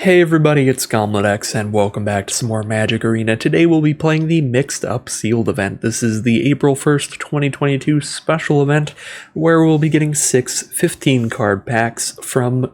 Hey everybody, it's GombletX and welcome back to some more Magic Arena. Today we'll be playing the Mixed Up Sealed event. This is the April 1st, 2022 special event where we'll be getting 6 15 card packs from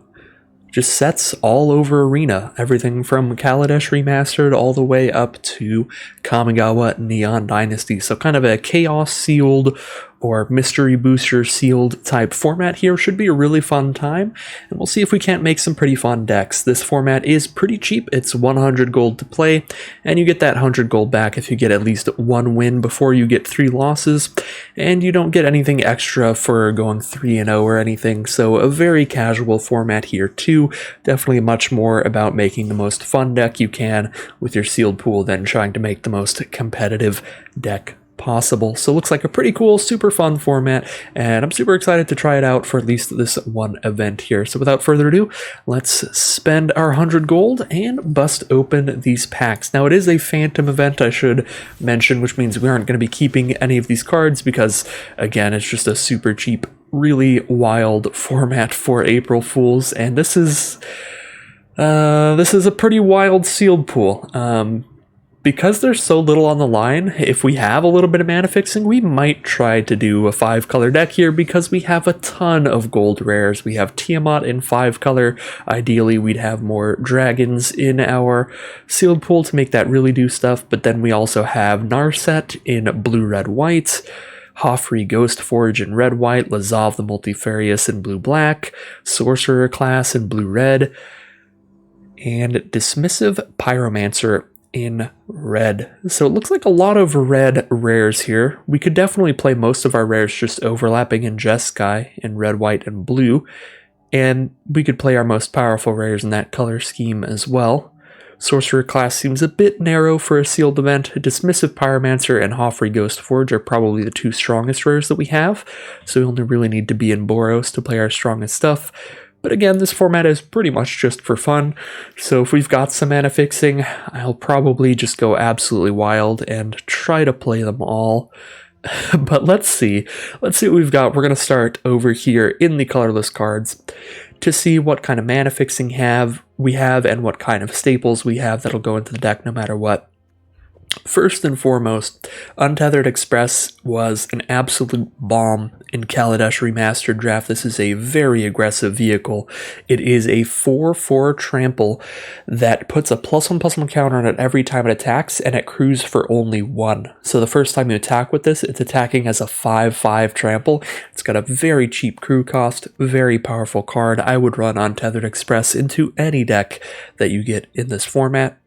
just sets all over Arena. Everything from Kaladesh Remastered all the way up to Kamigawa Neon Dynasty. So kind of a Chaos Sealed or Mystery Booster Sealed type format here. Should be a really fun time, and we'll see if we can't make some pretty fun decks. This format is pretty cheap. It's 100 gold to play, and you get that 100 gold back if you get at least one win before you get 3 losses, and you don't get anything extra for going 3-0 or anything, so a very casual format here too. Definitely much more about making the most fun deck you can with your sealed pool than trying to make the most competitive deck possible. So looks like a pretty cool, super fun format, and I'm super excited to try it out for at least this one event here. So without further ado, let's spend our 100 gold and bust open these packs. Now it is a phantom event, I should mention, which means we aren't going to be keeping any of these cards because, again, it's just a super cheap, really wild format for April Fools, and this is a pretty wild sealed pool. Because there's so little on the line, if we have a little bit of mana fixing, we might try to do a 5-color deck here because we have a ton of gold rares. We have Tiamat in 5-color. Ideally, we'd have more dragons in our sealed pool to make that really do stuff, but then we also have Narset in blue, red, white, Hoffrey Ghostforge in red-white, Lazav the Multifarious in blue-black, Sorcerer class in blue-red, and Dismissive Pyromancer in red. So it looks like a lot of red rares here. We could definitely play most of our rares just overlapping in Jeskai in red, white, and blue, and we could play our most powerful rares in that color scheme as well. Sorcerer class seems a bit narrow for a sealed event. Dismissive Pyromancer and Hoffrey Ghostforge are probably the 2 strongest rares that we have, so we only really need to be in Boros to play our strongest stuff. But again, this format is pretty much just for fun, so if we've got some mana fixing, I'll probably just go absolutely wild and try to play them all. But let's see what we've got. We're going to start over here in the colorless cards to see what kind of mana fixing we have and what kind of staples we have that'll go into the deck no matter what. First and foremost, Untethered Express was an absolute bomb in Kaladesh Remastered Draft. This is a very aggressive vehicle. It is a 4/4 trample that puts a +1/+1 counter on it every time it attacks, and it crews for only 1. So the first time you attack with this, it's attacking as a 5/5 trample. It's got a very cheap crew cost, very powerful card. I would run Untethered Express into any deck that you get in this format.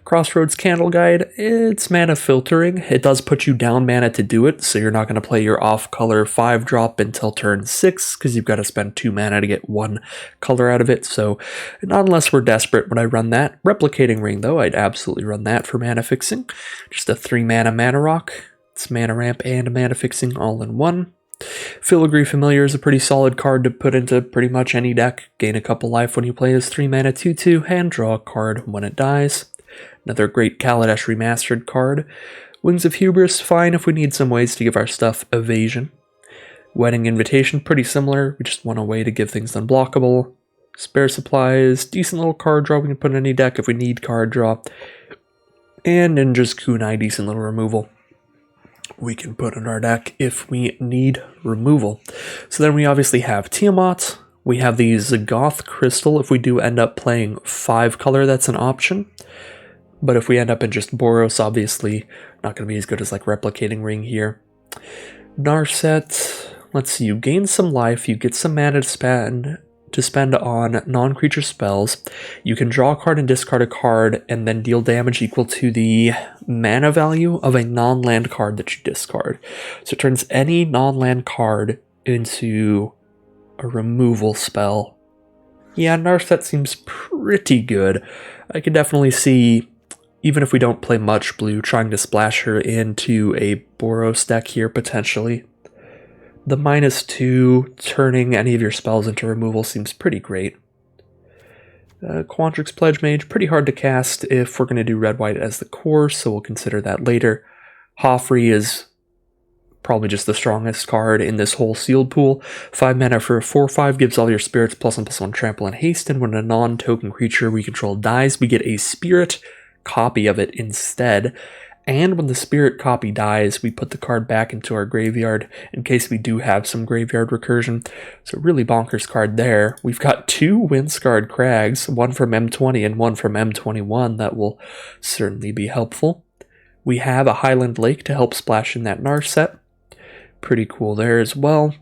Crossroads Candle Guide, it's mana filtering. It does put you down mana to do it, so you're not going to play your off-color 5-drop until turn 6, because you've got to spend 2 mana to get 1 color out of it, so not unless we're desperate would I run that. Replicating Ring, though, I'd absolutely run that for mana fixing. Just a 3-mana mana rock. It's mana ramp and mana fixing all in one. Filigree Familiar is a pretty solid card to put into pretty much any deck. Gain a couple life when you play as 3-mana 2/2, and draw a card when it dies. Another great Kaladesh Remastered card. Wings of Hubris, fine if we need some ways to give our stuff evasion. Wedding Invitation, pretty similar. We just want a way to give things unblockable. Spare Supplies, decent little card draw we can put in any deck if we need card draw. And Ninja's Kunai, decent little removal we can put in our deck if we need removal. So then we obviously have Tiamat. We have the Zagoth Crystal. If we do end up playing 5-color, that's an option. But if we end up in just Boros, obviously not going to be as good as like Replicating Ring here. Narset, let's see, you gain some life, you get some mana to spend on non-creature spells. You can draw a card and discard a card and then deal damage equal to the mana value of a non-land card that you discard. So it turns any non-land card into a removal spell. Yeah, Narset seems pretty good. I could definitely see, even if we don't play much blue, trying to splash her into a Boros deck here potentially. The -2, turning any of your spells into removal seems pretty great. Quandrix Pledge Mage, pretty hard to cast if we're going to do red-white as the core, so we'll consider that later. Hoffrey is probably just the strongest card in this whole sealed pool. 5 mana for a 4/5 gives all your spirits +1/+1 trample and haste, and when a non-token creature we control dies, we get a spirit copy of it instead. And when the spirit copy dies, we put the card back into our graveyard in case we do have some graveyard recursion. So really bonkers card there. We've got 2 Windscarred Crags, one from M20 and one from M21 that will certainly be helpful. We have a Highland Lake to help splash in that Narset. Pretty cool there as well.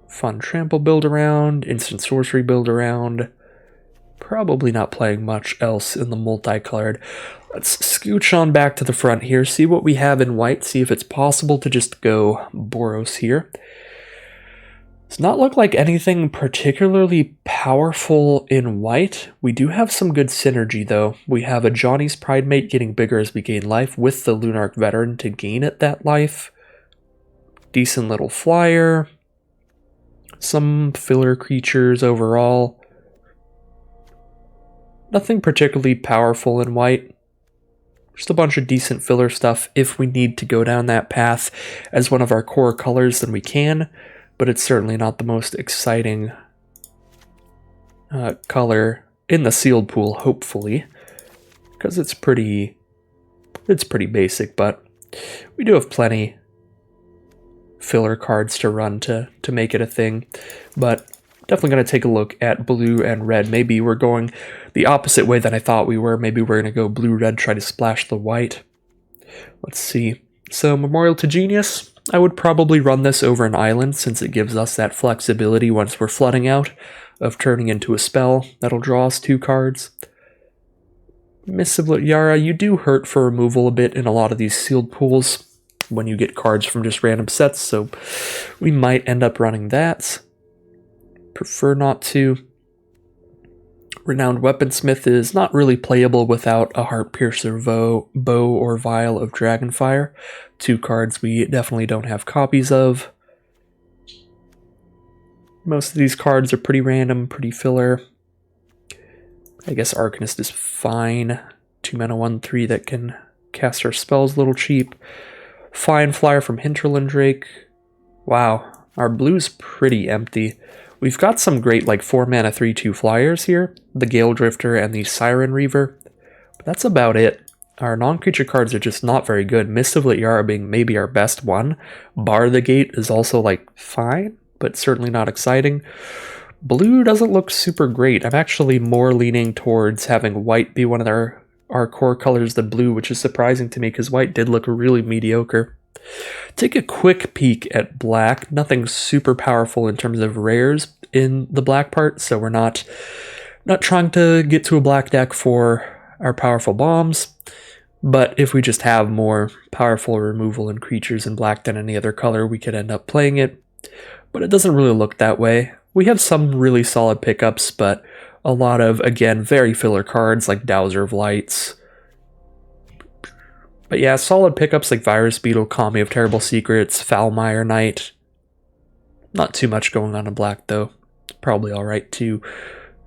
Fun trample build around, instant sorcery build around. Probably not playing much else in the multicolored. Let's scooch on back to the front here, see what we have in white, see if it's possible to just go Boros here. Does not look like anything particularly powerful in white. We do have some good synergy though. We have a Johnny's Pridemate getting bigger as we gain life with the Lunarch Veteran to gain it that life. Decent little flyer. Some filler creatures overall. Nothing particularly powerful in white. Just a bunch of decent filler stuff. If we need to go down that path as one of our core colors, then we can. But it's certainly not the most exciting color in the sealed pool, hopefully. Because it's pretty basic, but we do have plenty filler cards to run to make it a thing. But definitely going to take a look at blue and red. Maybe we're going the opposite way than I thought we were. Maybe we're going to go blue-red, try to splash the white. Let's see. So Memorial to Genius, I would probably run this over an island since it gives us that flexibility once we're flooding out of turning into a spell that'll draw us 2 cards. Missive Yara, you do hurt for removal a bit in a lot of these sealed pools when you get cards from just random sets, so we might end up running that. Prefer not to. Renowned Weaponsmith is not really playable without a Heartpiercer bow or Vial of Dragonfire. 2 cards we definitely don't have copies of. Most of these cards are pretty random, pretty filler. I guess Arcanist is fine. 2 mana 1/3 that can cast our spells a little cheap. Fine flyer from Hinterland Drake. Wow, our blue's pretty empty. We've got some great like 4 mana 3/2 flyers here, the Gale Drifter and the Siren Reaver, but that's about it. Our non-creature cards are just not very good. Mist of Yara being maybe our best one. Bar the Gate is also like fine, but certainly not exciting. Blue doesn't look super great. I'm actually more leaning towards having white be one of our core colors than blue, which is surprising to me because white did look really mediocre. Take a quick peek at black. Nothing super powerful in terms of rares in the black part, so we're not trying to get to a black deck for our powerful bombs. But if we just have more powerful removal and creatures in black than any other color, we could end up playing it. But it doesn't really look that way. We have some really solid pickups, but a lot of, again, very filler cards like Dowser of Lights. But yeah, solid pickups like Virus Beetle, Kami of Terrible Secrets, Foulmire Knight. Not too much going on in black, though. Probably alright to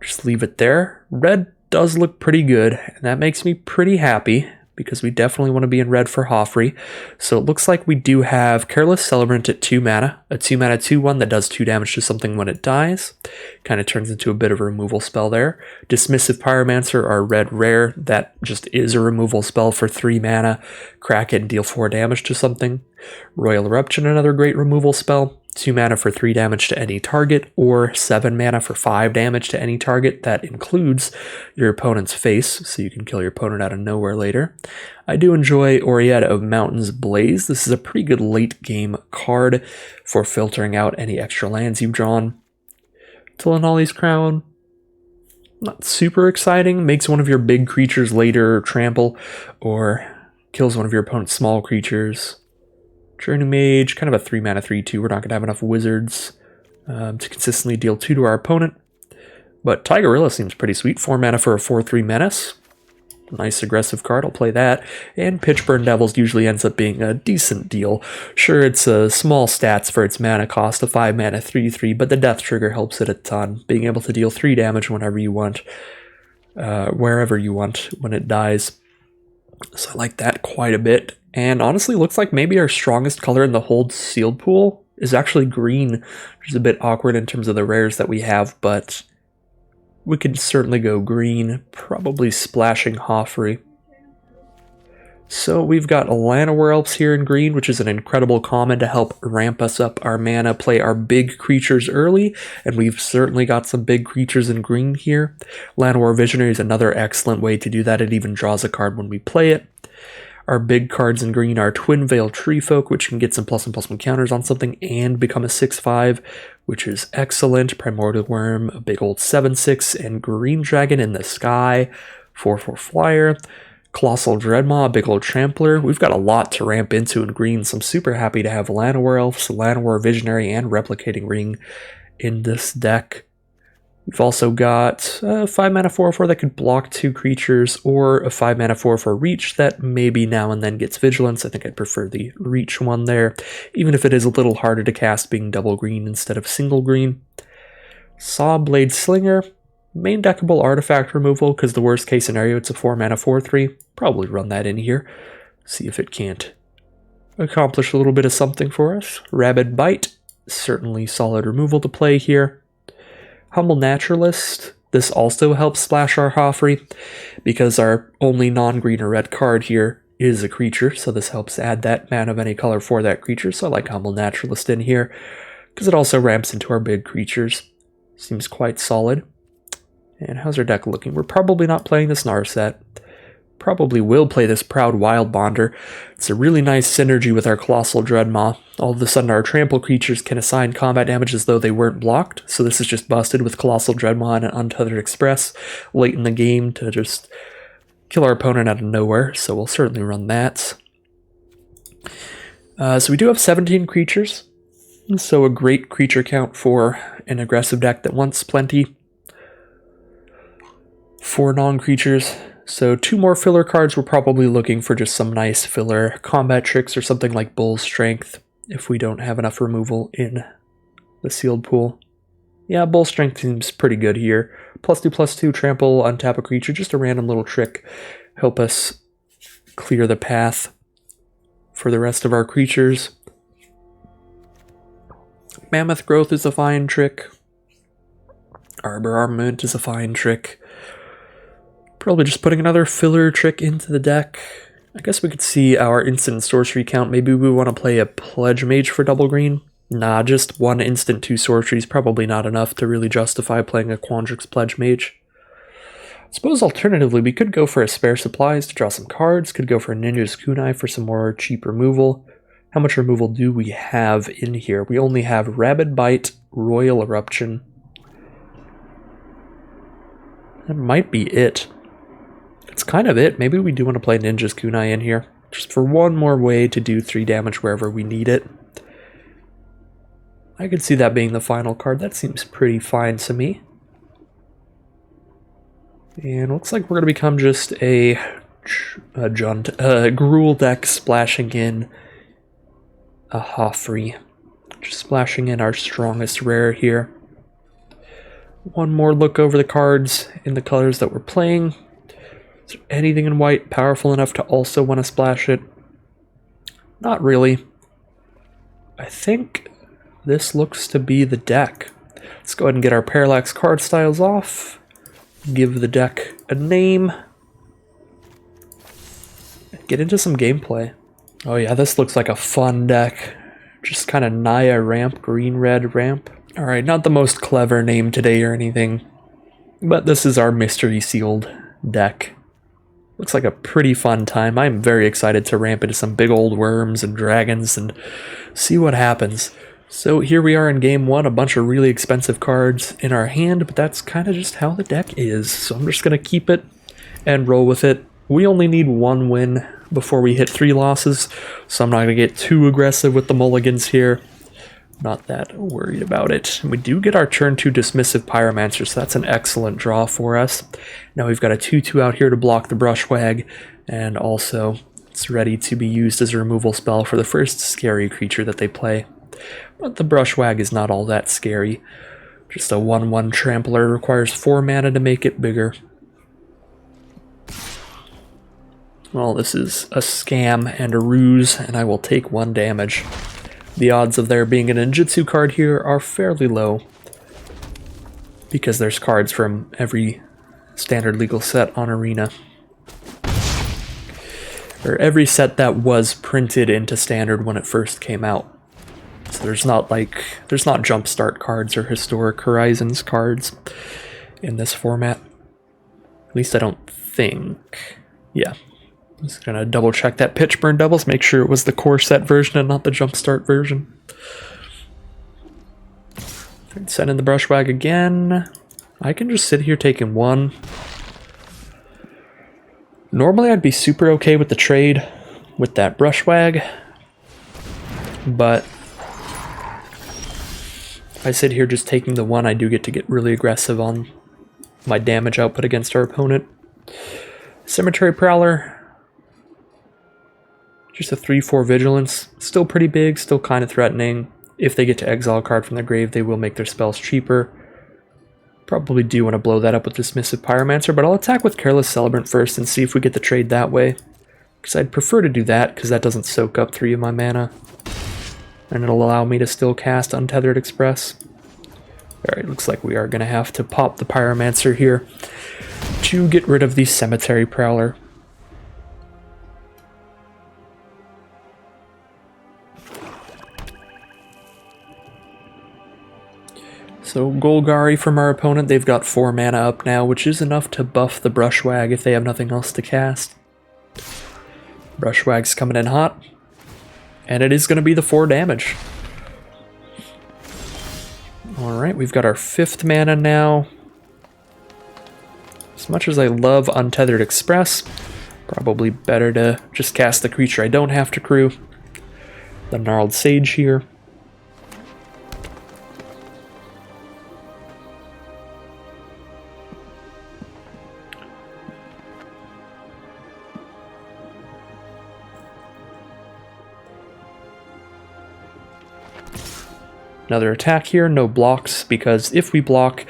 just leave it there. Red does look pretty good, and that makes me pretty happy, because we definitely want to be in red for Hoffrey. So it looks like we do have Careless Celebrant at 2 mana, a 2 mana 2/1 that does 2 damage to something when it dies. Kind of turns into a bit of a removal spell there. Dismissive Pyromancer, our red rare, that just is a removal spell for 3 mana. Crack it and deal 4 damage to something. Royal Eruption, another great removal spell. 2 mana for 3 damage to any target, or 7 mana for 5 damage to any target. That includes your opponent's face, so you can kill your opponent out of nowhere later. I do enjoy Orietta of Mountains Blaze. This is a pretty good late game card for filtering out any extra lands you've drawn. Tilinali's Crown, not super exciting. Makes one of your big creatures later trample, or kills one of your opponent's small creatures. Journey Mage, kind of a 3 mana 3/2. We're not going to have enough wizards to consistently deal 2 to our opponent. But Tigerilla seems pretty sweet. 4 mana for a 4/3 Menace. Nice aggressive card, I'll play that. And Pitchburn Devils usually ends up being a decent deal. Sure, it's a small stats for its mana cost, a 5 mana 3/3, but the death trigger helps it a ton. Being able to deal 3 damage whenever you want, wherever you want when it dies. So I like that quite a bit. And honestly, looks like maybe our strongest color in the whole sealed pool is actually green, which is a bit awkward in terms of the rares that we have, but we could certainly go green, probably splashing Hoffrey. So we've got Llanowar Elves here in green, which is an incredible common to help ramp us up our mana, play our big creatures early, and we've certainly got some big creatures in green here. Llanowar Visionary is another excellent way to do that. It even draws a card when we play it. Our big cards in green are Twin Veil Treefolk, which can get some plus and plus one counters on something and become a 6/5, which is excellent. Primordial Worm, a big old 7/6, and Green Dragon in the Sky, 4/4 flyer. Colossal Dreadmaw, a big old trampler. We've got a lot to ramp into in green, so I'm super happy to have Llanowar Elves, Llanowar Visionary, and Replicating Ring in this deck. We've also got a 5 mana 4/4 that could block 2 creatures, or a 5 mana 4/4 Reach that maybe now and then gets Vigilance. I think I'd prefer the Reach one there, even if it is a little harder to cast being double green instead of single green. Sawblade Slinger, main deckable artifact removal, because the worst case scenario it's a 4 mana 4/3. Probably run that in here, see if it can't accomplish a little bit of something for us. Rabid Bite, certainly solid removal to play here. Humble Naturalist, this also helps splash our Hoffrey, because our only non-green or red card here is a creature, so this helps add that mana of any color for that creature, so I like Humble Naturalist in here, because it also ramps into our big creatures. Seems quite solid. And how's our deck looking? We're probably not playing this Narset. Probably will play this Proud Wild Bonder. It's a really nice synergy with our Colossal Dreadmaw. All of a sudden our trample creatures can assign combat damage as though they weren't blocked, so this is just busted with Colossal Dreadmaw and an Untethered Express late in the game to just kill our opponent out of nowhere, so we'll certainly run that. So we do have 17 creatures, so a great creature count for an aggressive deck that wants plenty. 4 non-creatures. So 2 more filler cards. We're probably looking for just some nice filler combat tricks or something like Bull Strength if we don't have enough removal in the sealed pool. Yeah, Bull Strength seems pretty good here. +2/+2 trample, untap a creature, just a random little trick. Help us clear the path for the rest of our creatures. Mammoth Growth is a fine trick. Arbor Armament is a fine trick. Probably just putting another filler trick into the deck. I guess we could see our instant sorcery count. Maybe we want to play a Pledge Mage for double green. Nah, just 1 instant 2 sorcery is probably not enough to really justify playing a Quandrix Pledge Mage. I suppose alternatively we could go for a Spare Supplies to draw some cards, could go for a Ninja's Kunai for some more cheap removal. How much removal do we have in here? We only have Rabid Bite, Royal Eruption. That might be it. It's kind of it. Maybe we do want to play Ninja's Kunai in here, just for one more way to do 3 damage wherever we need it. I could see that being the final card. That seems pretty fine to me. And looks like we're going to become just a Gruul deck, splashing in a Hoffrey. Just splashing in our strongest rare here. One more look over the cards in the colors that we're playing. Is there anything in white powerful enough to also want to splash it? Not really. I think this looks to be the deck. Let's go ahead and get our Parallax card styles off. Give the deck a name. Get into some gameplay. Oh yeah, this looks like a fun deck. Just kind of Naya ramp, green-red ramp. Alright, not the most clever name today or anything, but this is our mystery sealed deck. Looks like a pretty fun time. I'm very excited to ramp into some big old worms and dragons and see what happens. So here we are in game 1, a bunch of really expensive cards in our hand, but that's kind of just how the deck is. So I'm just going to keep it and roll with it. We only need 1 win before we hit 3 losses, so I'm not going to get too aggressive with the mulligans here. Not that worried about it. And we do get our turn 2 Dismissive Pyromancer, so that's an excellent draw for us. Now we've got a 2/2 out here to block the Brushwag, and also it's ready to be used as a removal spell for the first scary creature that they play. But the Brushwag is not all that scary. Just a 1/1 Trampler, requires 4 mana to make it bigger. Well, this is a scam and a ruse, and I will take 1 damage. The odds of there being a ninjutsu card here are fairly low, because there's cards from every standard legal set on Arena. Or every set that was printed into standard when it first came out. So there's not Jumpstart cards or Historic Horizons cards in this format. At least I don't think. Yeah. I'm just gonna double check that Pitchburn Devils, make sure it was the core set version and not the Jumpstart version. Send in the Brushwag again. I can just sit here taking 1. Normally I'd be super okay with the trade with that Brushwag, but if I sit here just taking the 1, I do get to get really aggressive on my damage output against our opponent. Cemetery Prowler, just a 3/4 Vigilance, still pretty big, still kind of threatening. If they get to exile a card from their grave, they will make their spells cheaper. Probably do want to blow that up with Dismissive Pyromancer, but I'll attack with Careless Celebrant first and see if we get the trade that way. Because I'd prefer to do that, because that doesn't soak up 3 of my mana. And it'll allow me to still cast Untethered Express. Alright, looks like we are going to have to pop the Pyromancer here to get rid of the Cemetery Prowler. So Golgari from our opponent, they've got 4 mana up now, which is enough to buff the Brushwag if they have nothing else to cast. Brushwag's coming in hot, and it is going to be the 4 damage. Alright, we've got our 5th mana now. As much as I love Untethered Express, probably better to just cast the creature I don't have to crew. The Gnarled Sage here. Another attack here, no blocks, because if we block,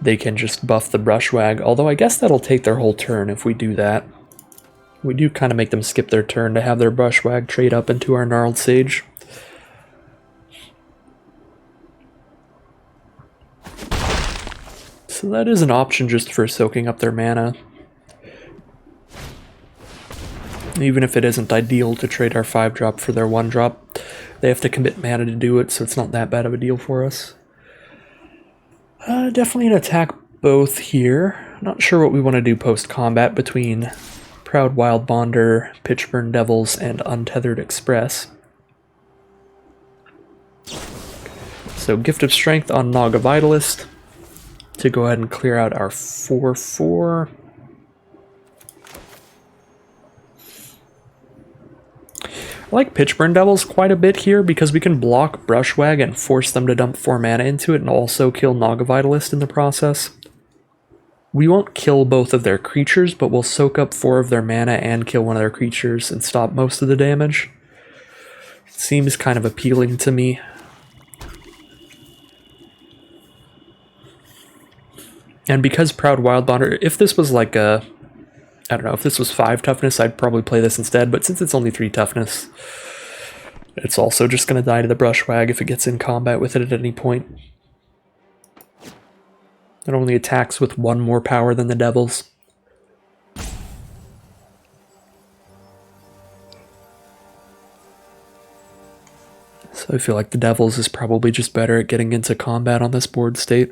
they can just buff the Brushwag, although I guess that'll take their whole turn if we do that. We do kind of make them skip their turn to have their Brushwag trade up into our Gnarled Sage. So that is an option just for soaking up their mana. Even if it isn't ideal to trade our 5-drop for their 1-drop. They have to commit mana to do it, so it's not that bad of a deal for us. Definitely an attack both here. Not sure what we want to do post-combat between Proud Wild Bonder, Pitchburn Devils, and Untethered Express. So Gift of Strength on Naga Vitalist to go ahead and clear out our 4/4. I like Pitchburn Devils quite a bit here because we can block Brushwag and force them to dump 4 mana into it and also kill Naga Vitalist in the process. We won't kill both of their creatures, but we'll soak up 4 of their mana and kill one of their creatures and stop most of the damage. It seems kind of appealing to me. And because Proud Wild Bonder, if this was like a... I don't know, if this was 5 toughness, I'd probably play this instead, but since it's only 3 toughness, it's also just going to die to the Brushwag if it gets in combat with it at any point. It only attacks with 1 more power than the Devils. So I feel like the Devils is probably just better at getting into combat on this board state.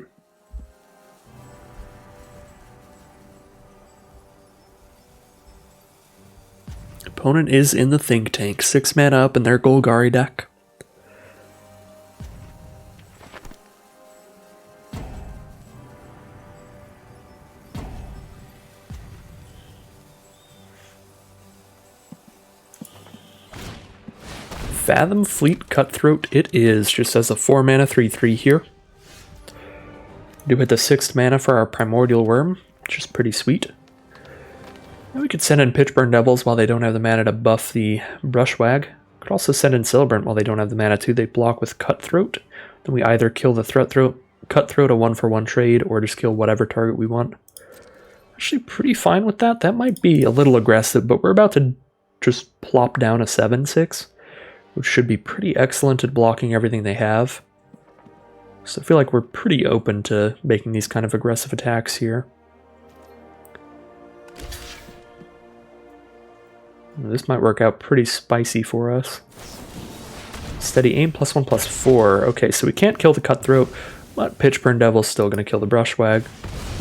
Opponent is in the Think Tank, 6 mana up in their Golgari deck. Fathom Fleet Cutthroat it is, just as a 4 mana 3/3 here. Do hit the 6th mana for our Primordial Worm, which is pretty sweet. And we could send in Pitchburn Devils while they don't have the mana to buff the Brushwag. Could also send in Celebrant while they don't have the mana to. They block with Cutthroat. Then we either kill the Cutthroat, a 1-for-1 trade, or just kill whatever target we want. Actually pretty fine with that. That might be a little aggressive, but we're about to just plop down a 7-6, which should be pretty excellent at blocking everything they have. So I feel like we're pretty open to making these kind of aggressive attacks here. This might work out pretty spicy for us. Steady aim, +1/+4. Okay, so we can't kill the Cutthroat, but Pitchburn Devil's still going to kill the Brushwag.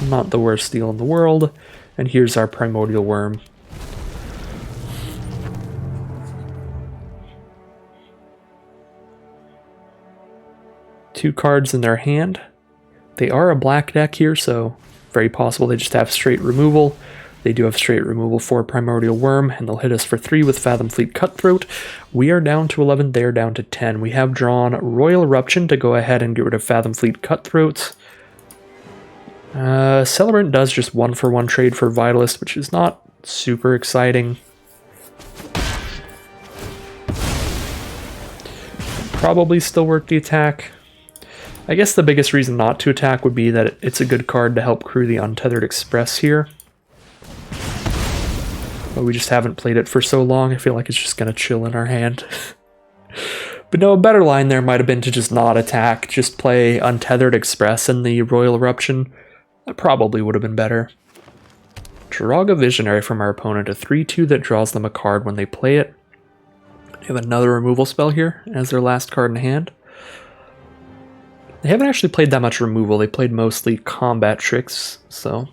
Not the worst deal in the world. And here's our Primordial Worm. Two cards in their hand. They are a black deck here, so very possible they just have straight removal. They do have straight removal for Primordial Worm, and they'll hit us for 3 with Fathom Fleet Cutthroat. We are down to 11, they're down to 10. We have drawn Royal Eruption to go ahead and get rid of Fathom Fleet Cutthroat. Celebrant does just 1-for-1 trade for Vitalist, which is not super exciting. Probably still worth the attack. I guess the biggest reason not to attack would be that it's a good card to help crew the Untethered Express here. But we just haven't played it for so long, I feel like it's just going to chill in our hand. But no, a better line there might have been to just not attack, just play Untethered Express in the Royal Eruption. That probably would have been better. Draga Visionary from our opponent, a 3/2 that draws them a card when they play it. They have another removal spell here as their last card in hand. They haven't actually played that much removal, they played mostly combat tricks, so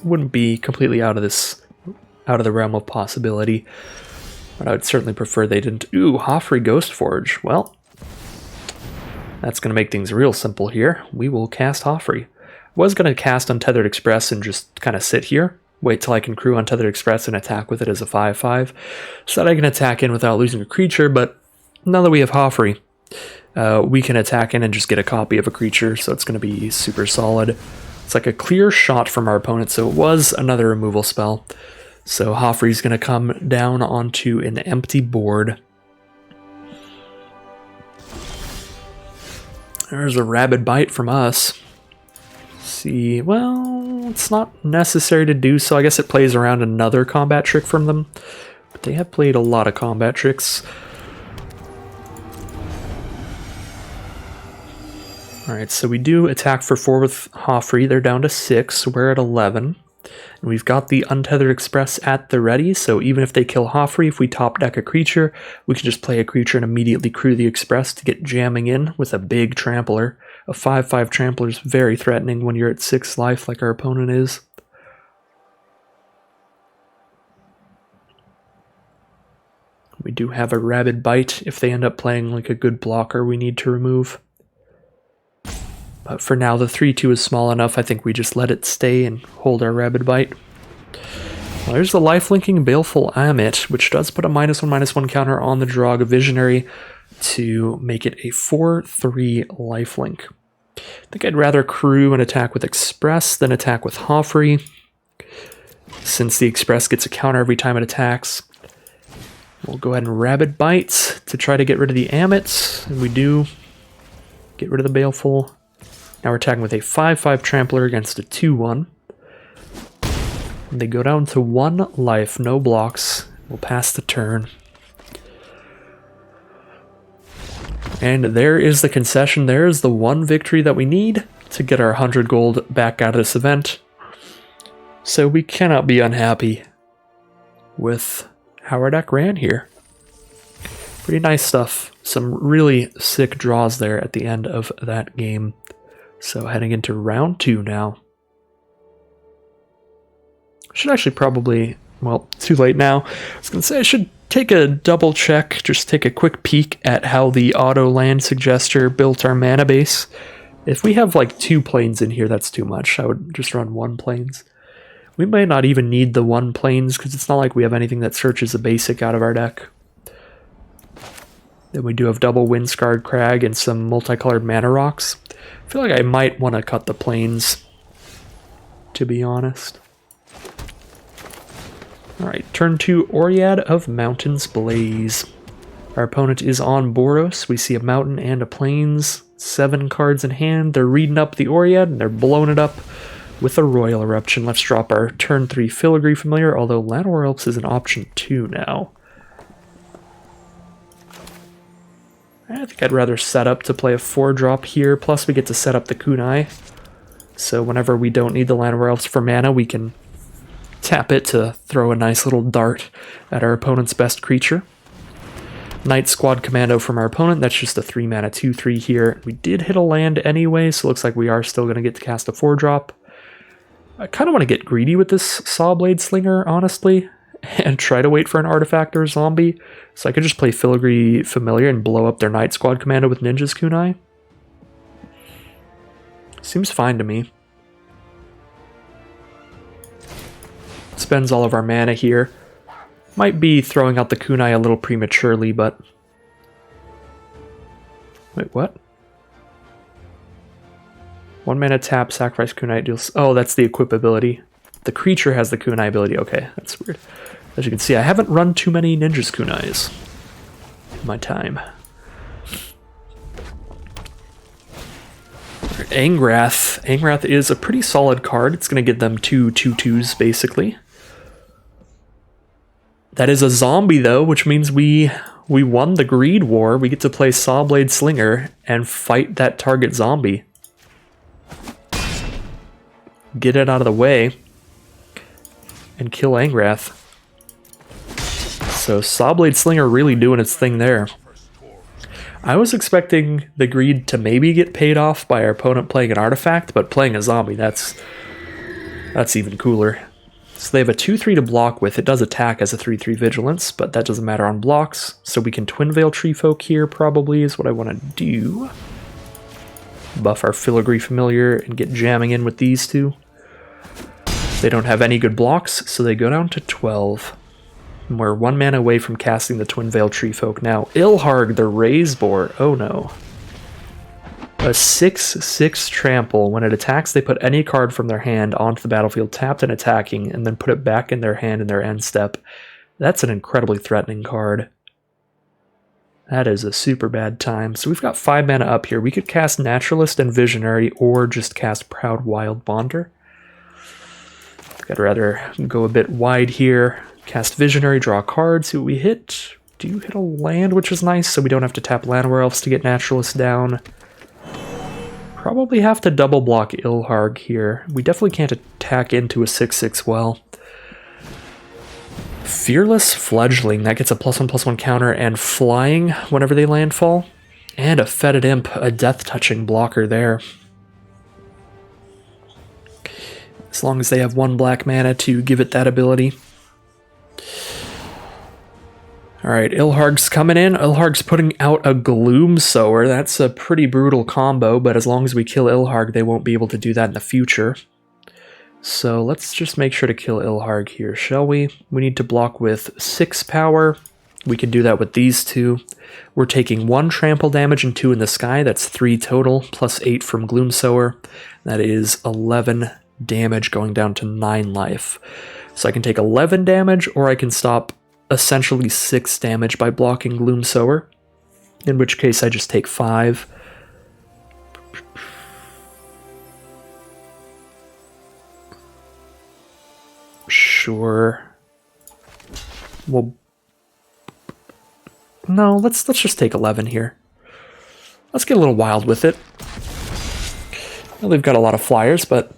wouldn't be completely out of the realm of possibility. But I would certainly prefer they didn't. Ooh, Hoffrey Ghostforge. Well, that's going to make things real simple here. We will cast Hoffrey. I was going to cast Untethered Express and just kind of sit here, wait till I can crew Untethered Express and attack with it as a 5/5, so that I can attack in without losing a creature, but now that we have Hoffrey, we can attack in and just get a copy of a creature, so it's going to be super solid. It's like a clear shot from our opponent, so it was another removal spell. So Hoffrey's going to come down onto an empty board. There's a Rabid Bite from us. See, well, it's not necessary to do so. I guess it plays around another combat trick from them. But they have played a lot of combat tricks. Alright, so we do attack for 4 with Hoffrey. They're down to 6. We're at 11. And we've got the Untethered Express at the ready, so even if they kill Hoffrey, if we top deck a creature, we can just play a creature and immediately crew the Express to get jamming in with a big Trampler. A 5/5 Trampler is very threatening when you're at 6 life like our opponent is. We do have a Rabid Bite if they end up playing like a good blocker we need to remove. But for now, the 3/2 is small enough. I think we just let it stay and hold our Rabid Bite. Well, there's the lifelinking Baleful Amit, which does put a -1/-1 counter on the Draga Visionary to make it a 4/3 lifelink. I think I'd rather crew and attack with Express than attack with Hoffrey, since the Express gets a counter every time it attacks. We'll go ahead and Rabid Bite to try to get rid of the Amit, and we do get rid of the Baleful. Now we're attacking with a 5/5 Trampler against a 2/1. And they go down to 1 life, no blocks. We'll pass the turn. And there is the concession. There is the 1 victory that we need to get our 100 gold back out of this event. So we cannot be unhappy with how our deck ran here. Pretty nice stuff. Some really sick draws there at the end of that game. So heading into round 2 now. Should actually probably, well, too late now. I was going to say I should take a double check, just take a quick peek at how the auto land suggester built our mana base. If we have like 2 planes in here, that's too much. I would just run 1 planes. We might not even need the 1 planes because it's not like we have anything that searches a basic out of our deck. Then we do have double Windscarred Crag and some multicolored mana rocks. I feel like I might want to cut the planes, to be honest. Alright, turn 2, Oread of Mountains Blaze. Our opponent is on Boros. We see a mountain and a plains. 7 cards in hand. They're reading up the Oread and they're blowing it up with a Royal Eruption. Let's drop our turn 3 Filigree Familiar, although Llanowar Elves is an option 2 now. I think I'd rather set up to play a 4-drop here, plus we get to set up the Kunai. So whenever we don't need the Llanowar Elves for mana, we can tap it to throw a nice little dart at our opponent's best creature. Night Squad Commando from our opponent, that's just a 3-mana 2/3 here. We did hit a land anyway, so it looks like we are still going to get to cast a 4-drop. I kind of want to get greedy with this Sawblade Slinger, honestly, and try to wait for an artifact or a zombie. So I could just play Filigree Familiar and blow up their Night Squad Commando with Ninja's Kunai. Seems fine to me. Spends all of our mana here. Might be throwing out the Kunai a little prematurely, but... Wait, what? 1 mana tap, sacrifice Kunai, deals... Oh, that's the equip ability. The creature has the Kunai ability. Okay, that's weird. As you can see, I haven't run too many Ninja's Kunais in my time. Angrath. Angrath is a pretty solid card. It's going to get them 2 2/2s, basically. That is a zombie, though, which means we won the Greed War. We get to play Sawblade Slinger and fight that target zombie. Get it out of the way and kill Angrath. So Sawblade Slinger really doing its thing there. I was expecting the greed to maybe get paid off by our opponent playing an artifact, but playing a zombie, that's even cooler. So they have a 2/3 to block with. It does attack as a 3/3 Vigilance, but that doesn't matter on blocks. So we can Twin Veil Treefolk here, probably, is what I want to do. Buff our Filigree Familiar and get jamming in with these two. They don't have any good blocks, so they go down to 12. And we're 1 mana away from casting the Twin Veil Treefolk now. Ilharg, the Raise Boar. Oh no. A 6/6 trample. When it attacks, they put any card from their hand onto the battlefield, tapped and attacking, and then put it back in their hand in their end step. That's an incredibly threatening card. That is a super bad time. So we've got 5 mana up here. We could cast Naturalist and Visionary, or just cast Proud Wild Bonder. I'd rather go a bit wide here. Cast Visionary, draw a card, see what we hit. Do hit a land, which is nice, so we don't have to tap Llanowar Elves to get Naturalist down. Probably have to double block Ilharg here. We definitely can't attack into a 6/6 well. Fearless Fledgling, that gets a +1/+1 counter and flying whenever they landfall. And a Fetid Imp, a death-touching blocker there. As long as they have 1 black mana to give it that ability. Alright, Ilharg's coming in. Ilharg's putting out a Gloom Sower. That's a pretty brutal combo, but as long as we kill Ilharg, they won't be able to do that in the future. So let's just make sure to kill Ilharg here, shall we? We need to block with 6 power. We can do that with these two. We're taking 1 trample damage and 2 in the sky. That's 3 total, plus 8 from Gloom Sower. That is 11 damage going down to 9 life. So I can take 11 damage, or I can stop essentially 6 damage by blocking Gloom Sower, in which case I just take 5. Sure. Well, no, let's just take 11 here. Let's get a little wild with it. Well, they've got a lot of flyers, but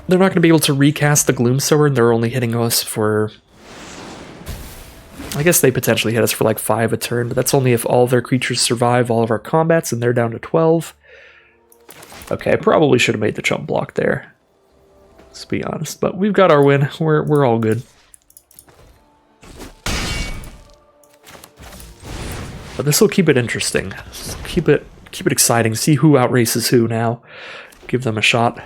they're not going to be able to recast the Gloom Sower, and they're only hitting us for... I guess they potentially hit us for like 5 a turn, but that's only if all of their creatures survive all of our combats, and they're down to 12. Okay, I probably should have made the jump block there. Let's be honest, but we've got our win. We're all good. But this will keep it interesting. Keep it exciting. See who outraces who now. Give them a shot.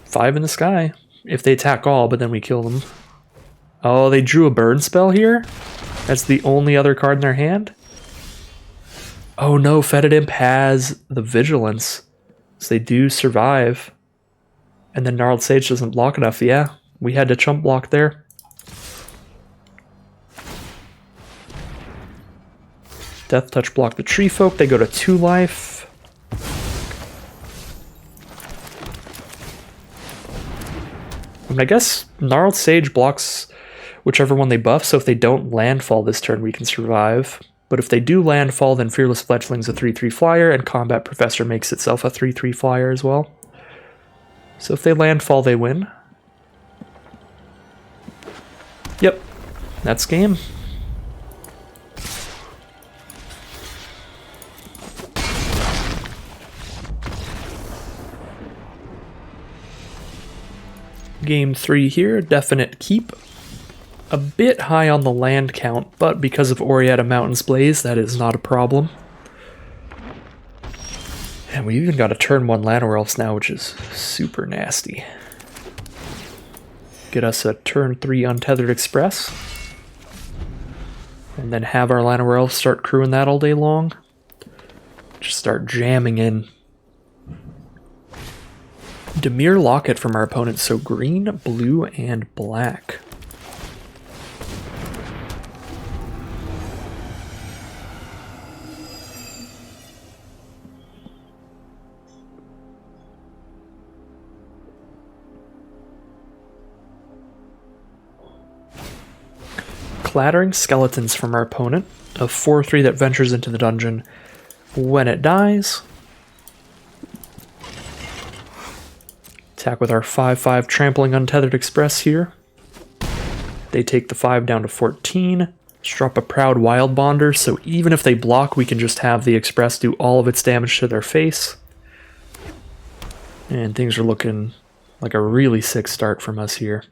5 in the sky. If they attack all, but then we kill them. Oh, they drew a burn spell here? That's the only other card in their hand? Oh no, Fetid Imp has the Vigilance. So they do survive. And then Gnarled Sage doesn't block enough. Yeah, we had to chump block there. Death Touch block the Tree Folk. They go to 2 life. I mean, I guess Gnarled Sage blocks whichever one they buff, so if they don't landfall this turn, we can survive. But if they do landfall, then Fearless Fledgling's a 3/3 flyer, and Combat Professor makes itself a 3/3 flyer as well. So if they landfall, they win. Yep, that's game. Game 3 here, definite keep. A bit high on the land count, but because of Orietta Mountain's Blaze, that is not a problem. And we even got a turn 1 Llanowar Elves now, which is super nasty. Get us a turn 3 Untethered Express. And then have our Llanowar Elves start crewing that all day long. Just start jamming in. Dimir Locket from our opponent, so green, blue, and black. Clattering Skeletons from our opponent, a 4/3 that ventures into the dungeon when it dies. Attack with our 5/5 Trampling Untethered Express here. They take the 5 down to 14. Just drop a Proud Wild Bonder, so even if they block, we can just have the Express do all of its damage to their face. And things are looking like a really sick start from us here.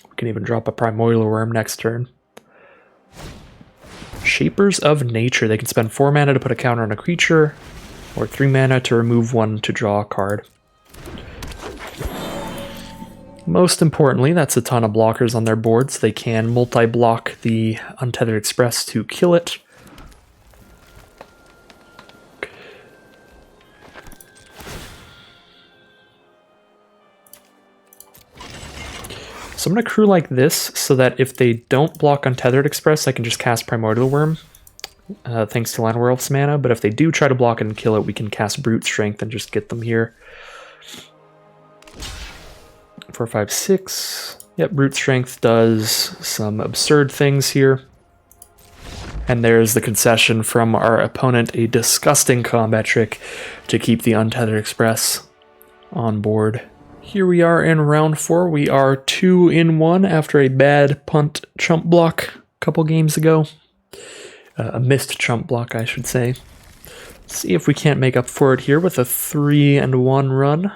We can even drop a Primordial Worm next turn. Shapers of Nature. They can spend 4 mana to put a counter on a creature, or 3 mana to remove 1 to draw a card. Most importantly, that's a ton of blockers on their boards. They can multi-block the Untethered Express to kill it. So I'm going to crew like this so that if they don't block Untethered Express, I can just cast Primordial Worm, thanks to Llanowar Elf's mana. But if they do try to block it and kill it, we can cast Brute Strength and just get them here. 4, 5, 6. Yep, Brute Strength does some absurd things here. And there's the concession from our opponent, a disgusting combat trick to keep the Untethered Express on board. Here we are in round 4. We are 2-1 after a bad punt chump block a couple games ago. A missed chump block, I should say. Let's see if we can't make up for it here with a 3-1 run.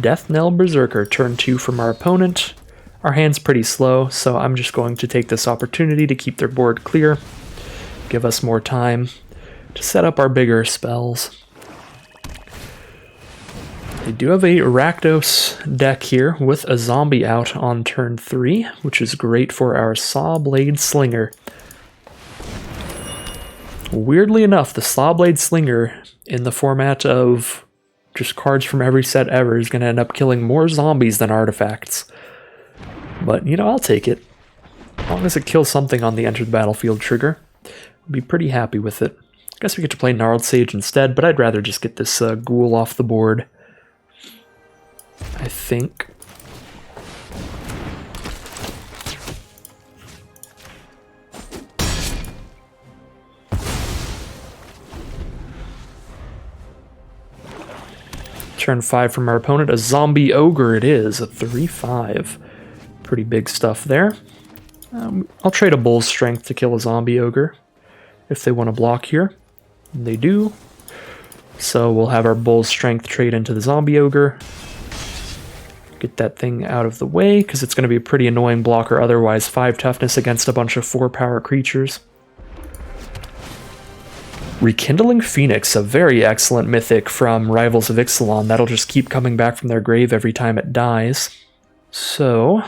Death Knell Berserker, turn 2 from our opponent. Our hand's pretty slow, so I'm just going to take this opportunity to keep their board clear. Give us more time to set up our bigger spells. They do have a Rakdos deck here with a zombie out on turn 3, which is great for our Sawblade Slinger. Weirdly enough, the Sawblade Slinger in the format of just cards from every set ever is going to end up killing more zombies than artifacts. But, you know, I'll take it. As long as it kills something on the Enter the Battlefield trigger, I'll be pretty happy with it. I guess we get to play Gnarled Sage instead, but I'd rather just get this ghoul off the board, I think. Turn 5 from our opponent, a Zombie Ogre it is, a 3/5. Pretty big stuff there. I'll trade a Bull's Strength to kill a Zombie Ogre if they want to block here. And they do. So we'll have our Bull's Strength trade into the Zombie Ogre. Get that thing out of the way, because it's going to be a pretty annoying blocker otherwise. 5 toughness against a bunch of 4 power creatures. Rekindling Phoenix, a very excellent mythic from Rivals of Ixalan. That'll just keep coming back from their grave every time it dies. So,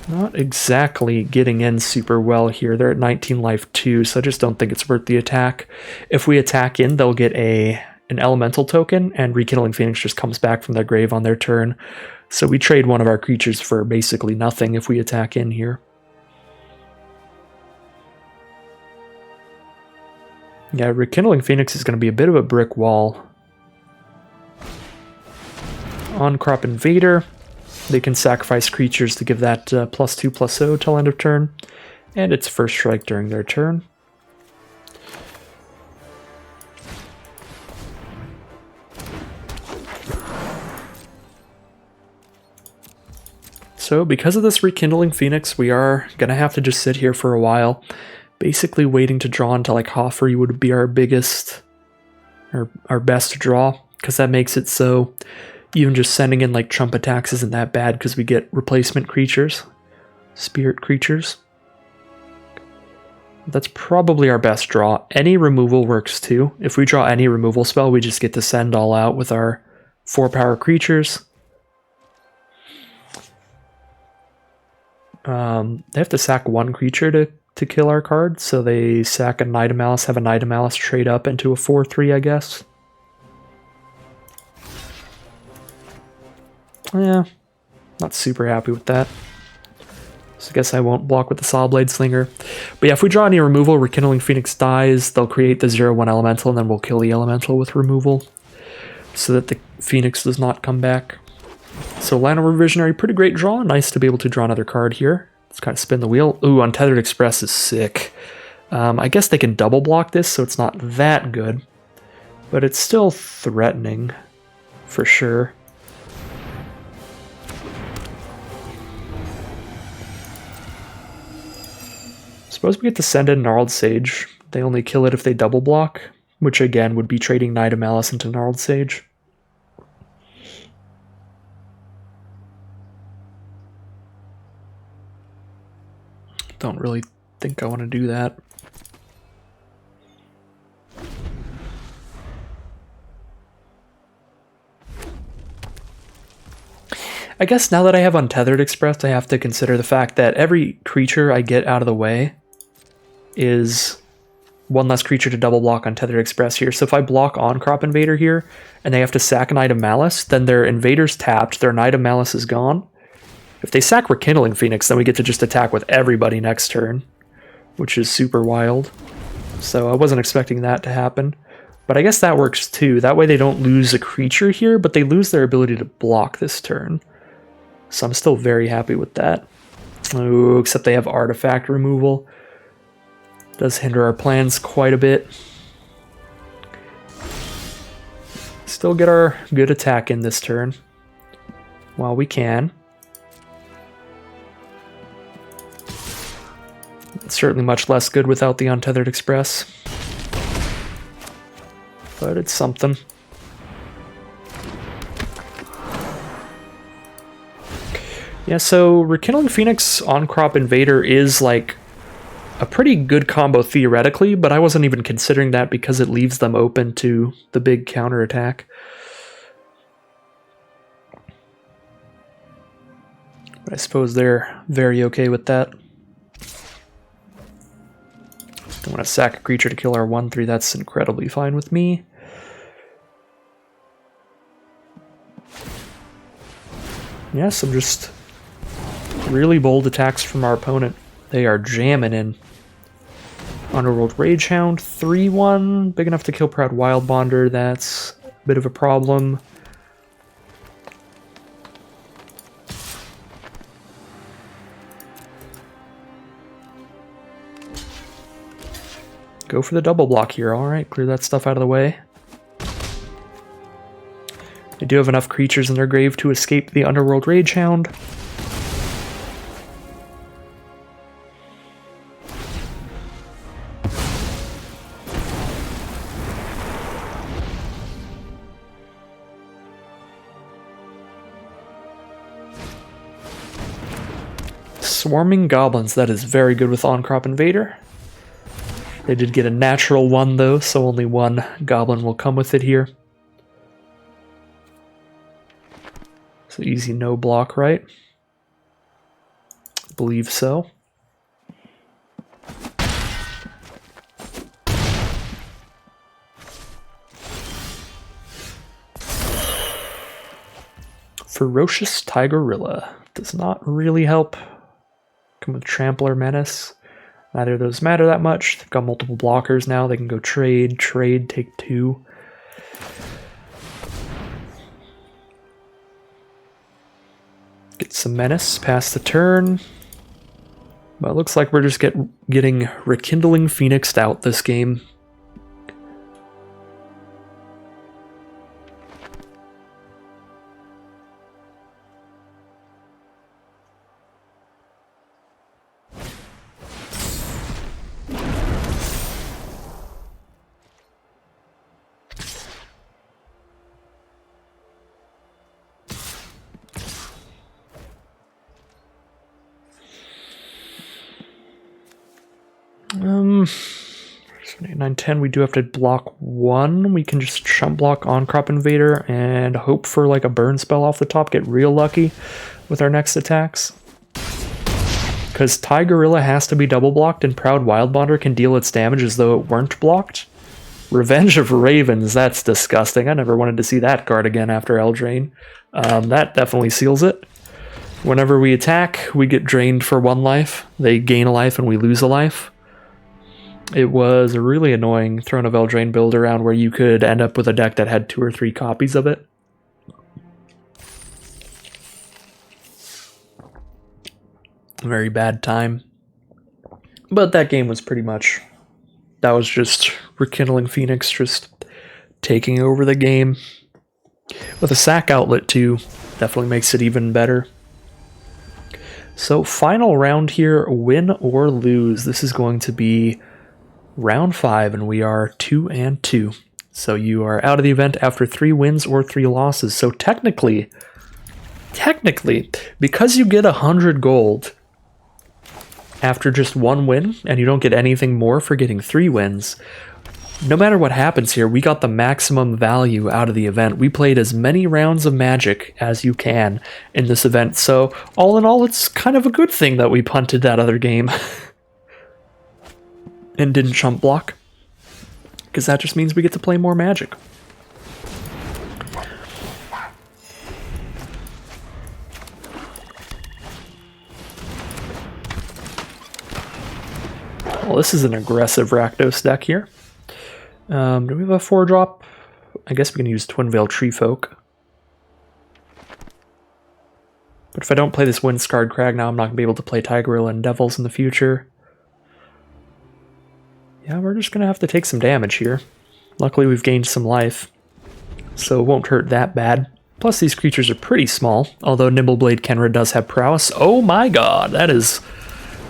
not exactly getting in super well here. They're at 19 life too, so I just don't think it's worth the attack. If we attack in, they'll get an elemental token, and Rekindling Phoenix just comes back from their grave on their turn. So we trade one of our creatures for basically nothing if we attack in here. Yeah, Rekindling Phoenix is going to be a bit of a brick wall. On Crop Invader, they can sacrifice creatures to give that +2/+0 till end of turn, and it's first strike during their turn. So because of this Rekindling Phoenix, we are going to have to just sit here for a while, basically waiting to draw until like Hoffrey would be our biggest, or our best draw, because that makes it so even just sending in like Trump attacks isn't that bad because we get replacement creatures, spirit creatures. That's probably our best draw. Any removal works too. If we draw any removal spell, we just get to send all out with our 4-power creatures. They have to sack one creature to kill our card, so they sack a Knight of Malice, have a Knight of Malice trade up into a 4/3, I guess. Yeah, not super happy with that. So I guess I won't block with the Sawblade Slinger. But yeah, if we draw any removal, Rekindling Phoenix dies, they'll create the 0/1 elemental, and then we'll kill the elemental with removal so that the Phoenix does not come back. So Llanowar Revisionary, pretty great draw. Nice to be able to draw another card here. Let's kind of spin the wheel. Ooh, Untethered Express is sick. I guess they can double block this, so it's not that good. But it's still threatening, for sure. Suppose we get to send in Gnarled Sage. They only kill it if they double block, which again would be trading Knight of Malice into Gnarled Sage. Don't really think I want to do that. I guess now that I have Untethered Express, I have to consider the fact that every creature I get out of the way is one less creature to double block Untethered Express here. So if I block on Crop Invader here, and they have to sack a Knight of Malice, then their Invader's tapped, their Knight of Malice is gone. If they sack Rekindling Phoenix, then we get to just attack with everybody next turn, which is super wild. So I wasn't expecting that to happen. But I guess that works too. That way they don't lose a creature here, but they lose their ability to block this turn. So I'm still very happy with that. Ooh, except they have artifact removal. Does hinder our plans quite a bit. Still get our good attack in this turn while we can. It's certainly much less good without the Untethered Express. But it's something. Yeah, so Rekindling Phoenix on Crop Invader is like a pretty good combo theoretically, but I wasn't even considering that because it leaves them open to the big counterattack. But I suppose they're very okay with that. Don't want to sack a creature to kill our 1/3, that's incredibly fine with me. Yeah, some just really bold attacks from our opponent. They are jamming in. Underworld Ragehound, 3/1, big enough to kill Proud Wildbonder, that's a bit of a problem. Go for the double block here, alright, clear that stuff out of the way. They do have enough creatures in their grave to escape the Underworld Ragehound. Swarming Goblins, that is very good with On-Crop Invader. They did get a natural 1 though, so only 1 goblin will come with it here. So easy no block, right? I believe so. Ferocious Tigerilla does not really help. Come with Trampler Menace. Neither of those matter that much. They've got multiple blockers now. They can go trade, take 2. Get some menace past the turn. But it looks like we're just getting Rekindling Phoenixed out this game. So 8, 9, 10, we do have to block 1. We can just chump block on Crop Invader and hope for like a burn spell off the top, get real lucky with our next attacks. Because Gorilla has to be double blocked and Proud Wildbonder can deal its damage as though it weren't blocked. Revenge of Ravens, that's disgusting. I never wanted to see that card again after Eldraine. That definitely seals it. Whenever we attack, we get drained for 1 life. They gain a life and we lose a life. It was a really annoying Throne of Eldraine build around where you could end up with a deck that had 2 or 3 copies of it. Very bad time. But that game was pretty much... That was just Rekindling Phoenix just taking over the game. With a sack outlet too, definitely makes it even better. So final round here, win or lose. This is going to be round 5 and we are 2-2. So you are out of the event after 3 wins or 3 losses. So technically, because you get 100 gold after just 1 win and you don't get anything more for getting 3 wins, no matter what happens here, we got the maximum value out of the event. We played as many rounds of Magic as you can in this event. So all in all, it's kind of a good thing that we punted that other game and didn't chump block, because that just means we get to play more Magic. Well, this is an aggressive Rakdos deck here. Do we have a 4-drop? I guess we can use Twinveil Treefolk. But if I don't play this Windscarred Crag now, I'm not going to be able to play Tigreal and Devils in the future. Yeah, we're just going to have to take some damage here. Luckily, we've gained some life, so it won't hurt that bad. Plus, these creatures are pretty small, although Nimbleblade Kenra does have prowess. Oh my god, that is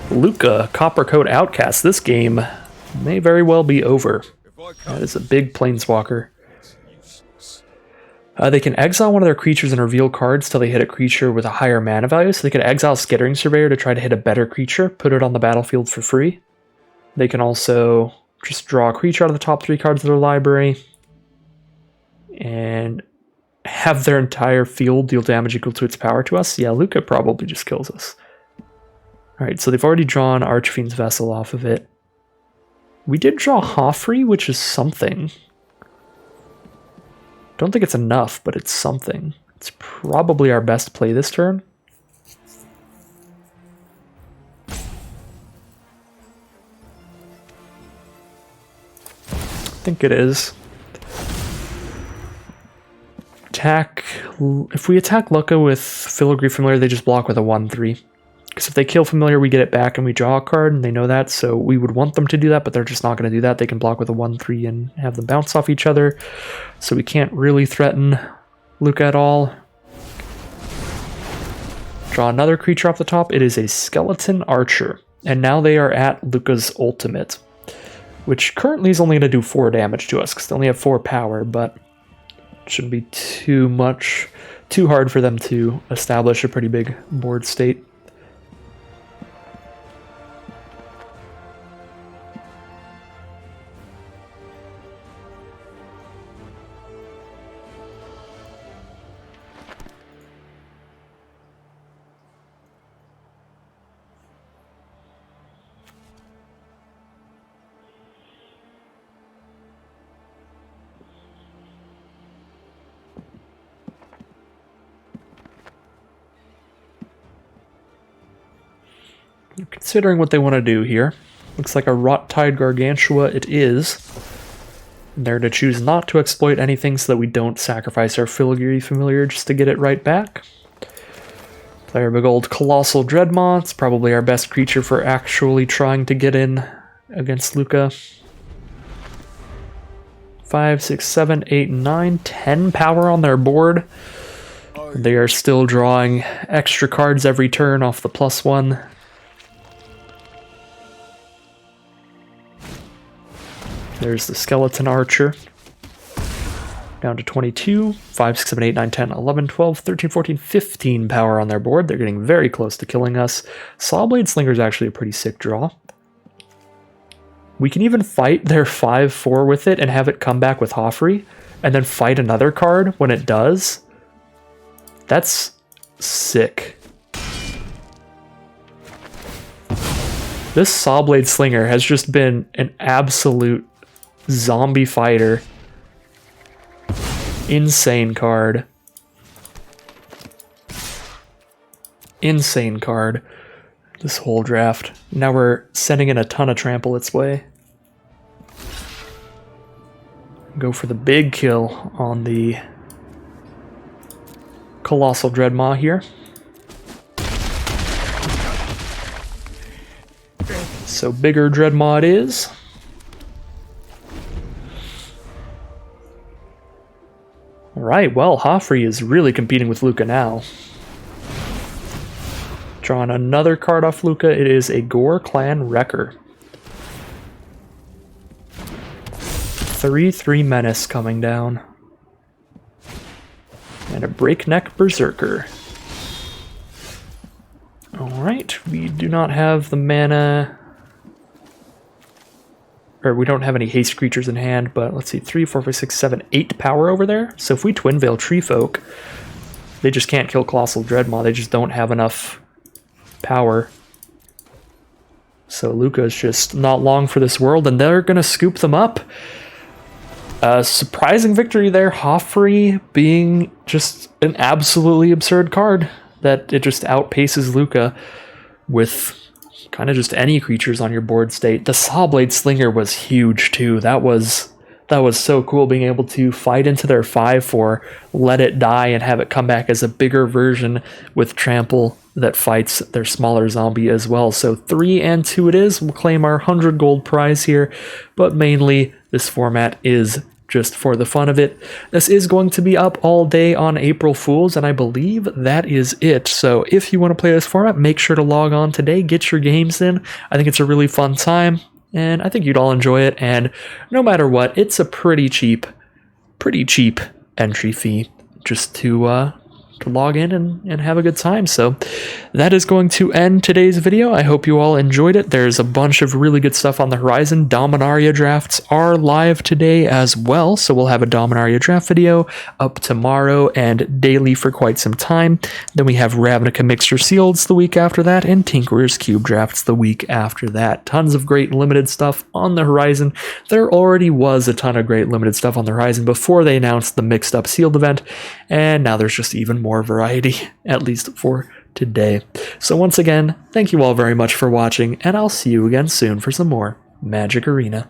Luca, Coppercoat Outcast. This game may very well be over. That is a big Planeswalker. They can exile one of their creatures and reveal cards till they hit a creature with a higher mana value, so they could exile Skittering Surveyor to try to hit a better creature, put it on the battlefield for free. They can also just draw a creature out of the top 3 cards of their library and have their entire field deal damage equal to its power to us. Yeah, Luca probably just kills us. Alright, so they've already drawn Archfiend's Vessel off of it. We did draw Hoffrey, which is something. Don't think it's enough, but it's something. It's probably our best play this turn. I think it is. Attack. If we attack Lucca with Filigree Familiar, they just block with a 1/3. Because if they kill Familiar, we get it back and we draw a card, and they know that, so we would want them to do that, but they're just not going to do that. They can block with a 1/3 and have them bounce off each other, so we can't really threaten Luca at all. Draw another creature off the top. It is a Skeleton Archer, and now they are at Luca's ultimate, which currently is only going to do 4 damage to us, because they only have 4 power, but it shouldn't be too hard for them to establish a pretty big board state. Considering what they want to do here, Looks like a Rot-Tide Gargantua it is. They're to choose not to exploit anything so that we don't sacrifice our Filigree Familiar just to get it right back. Play our big old Colossal Dreadmaw. It's probably our best creature for actually trying to get in against Luca. 5, 6, 7, 8, 9, 10 power on their board. They are still drawing extra cards every turn off the +1. There's the Skeleton Archer. Down to 22, 5, 6, 7, 8, 9, 10, 11, 12, 13, 14, 15 power on their board. They're getting very close to killing us. Sawblade Slinger is actually a pretty sick draw. We can even fight their 5/4 with it and have it come back with Hoffrey, and then fight another card when it does. That's sick. This Sawblade Slinger has just been an absolute zombie fighter. Insane card. Insane card. This whole draft. Now we're sending in a ton of trample its way. Go for the big kill on the Colossal Dreadmaw here. So bigger Dreadmaw it is. Alright, well, Hoffrey is really competing with Luca now. Drawing another card off Luca, it is a Gore Clan Wrecker. 3/3 Menace coming down. And a Breakneck Berserker. Alright, we do not have the mana... Or we don't have any haste creatures in hand, but let's see, 3, 4, 5, 6, 7, 8 power over there. So if we Twin Veil Treefolk, they just can't kill Colossal Dreadmaw. They just don't have enough power. So Luca's just not long for this world, and they're going to scoop them up. Surprising victory there. Hoffrey being just an absolutely absurd card that it just outpaces Luca with kind of just any creatures on your board state. The Sawblade Slinger was huge too. That was so cool, being able to fight into their 5/4, let it die, and have it come back as a bigger version with trample that fights their smaller zombie as well. So 3 and 2 it is. We'll claim our 100 gold prize here, but mainly this format is just for the fun of it. This is going to be up all day on April Fools, and I believe that is it. So if you want to play this format, make sure to log on today, get your games in. I think it's a really fun time, and I think you'd all enjoy it. And no matter what, it's a pretty cheap entry fee just to log in and have a good time. So that is going to end today's video. I hope you all enjoyed it. There's a bunch of really good stuff on the horizon. Dominaria drafts are live today as well, so we'll have a Dominaria draft video up tomorrow and daily for quite some time. Then we have Ravnica Mixture Sealeds the week after that, and Tinkerer's Cube drafts the week after that. Tons of great limited stuff on the horizon. There already was a ton of great limited stuff on the horizon before they announced the Mixed Up Sealed event, and now there's just even more variety, at least for today. So once again, thank you all very much for watching, and I'll see you again soon for some more Magic Arena.